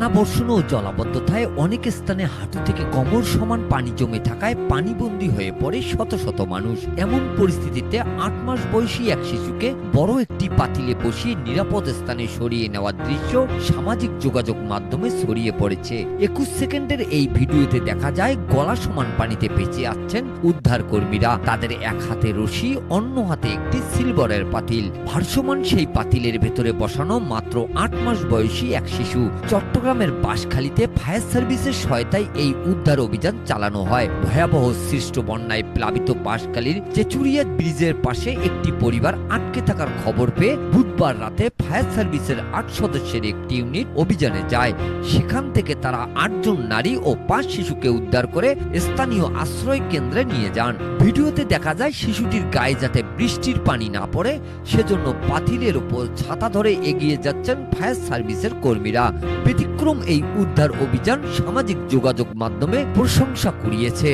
টানা বর্ষণ ও জলাবদ্ধতায় অনেক স্থানে হাঁটু থেকে কোমর সমান পানি জমে থাকায় পানিবন্দী হয়ে পড়ে শত শত মানুষ। এমন পরিস্থিতিতে ৮ মাস বয়সী এক শিশুকে বড় একটি পাতিলে বসিয়ে নিরাপদ স্থানে সরিয়ে নেওয়ার দৃশ্য সামাজিক যোগাযোগ মাধ্যমে ছড়িয়ে পড়েছে। ২১ সেকেন্ডের এই ভিডিওতে দেখা যায় গলা সমান পানিতে বেঁচে আছেন উদ্ধার কর্মীরা। তাদের এক হাতে রশি, অন্য হাতে একটি সিলভারের পাতিল। ভাসমান সেই পাতিলের ভেতরে বসানো মাত্র ৮ মাস বয়সী এক শিশু। চট্টগ্রামের বাঁশখালীতে ফায়ার সার্ভিসের সহায়তায় এই উদ্ধার অভিযান চালানো হয়। ভয়াবহ সৃষ্ট বন্যায় প্লাবিত বাঁশখালীর চেচুরিয়া ব্রিজের পাশে একটি পরিবার আটকে থাকার খবর পেয়ে বুধবার রাতে ফায়ার সার্ভিসের ৮ সদস্যের একটি ইউনিট অভিযানে যায়। সেখান থেকে তারা ৮ জন নারী ও ৫ শিশুকে উদ্ধার করে স্থানীয় আশ্রয় কেন্দ্রে নিয়ে যান। ভিডিওতে দেখা যায় শিশুটির গায়ে যাতে বৃষ্টির পানি না পড়ে সেজন্য পাতিলের উপর ছাতা ধরে এগিয়ে যাচ্ছেন ফায়ার সার্ভিসের কর্মীরা। ব্যতিক্রম এই উদ্ধার অভিযান সামাজিক যোগাযোগ মাধ্যমে প্রশংসা কুড়িয়েছে।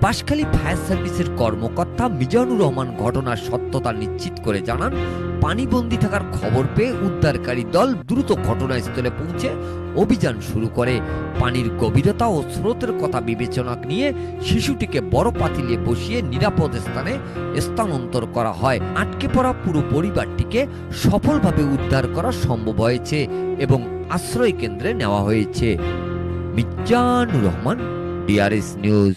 বাঁশখালী ফায়ার সার্ভিসের কর্মকর্তা মিজানুর রহমান ঘটনার সত্যতা নিশ্চিত করে জানান, পানিবন্দী থাকার খবর পেয়ে উদ্ধারকারী দল দ্রুত ঘটনাস্থলে পৌঁছে অভিযান শুরু করে। পানির গভীরতা ও স্রোতের কথা বিবেচনা নিয়ে শিশুটিকে বড় পাতিলে বসিয়ে নিরাপদ স্থানে স্থানান্তর করা হয়। আটকে পড়া পুরো পরিবারটিকে সফলভাবে উদ্ধার করা সম্ভব হয়েছে এবং আশ্রয় কেন্দ্রে নেওয়া হয়েছে। Mizanur Rahman, DRS news.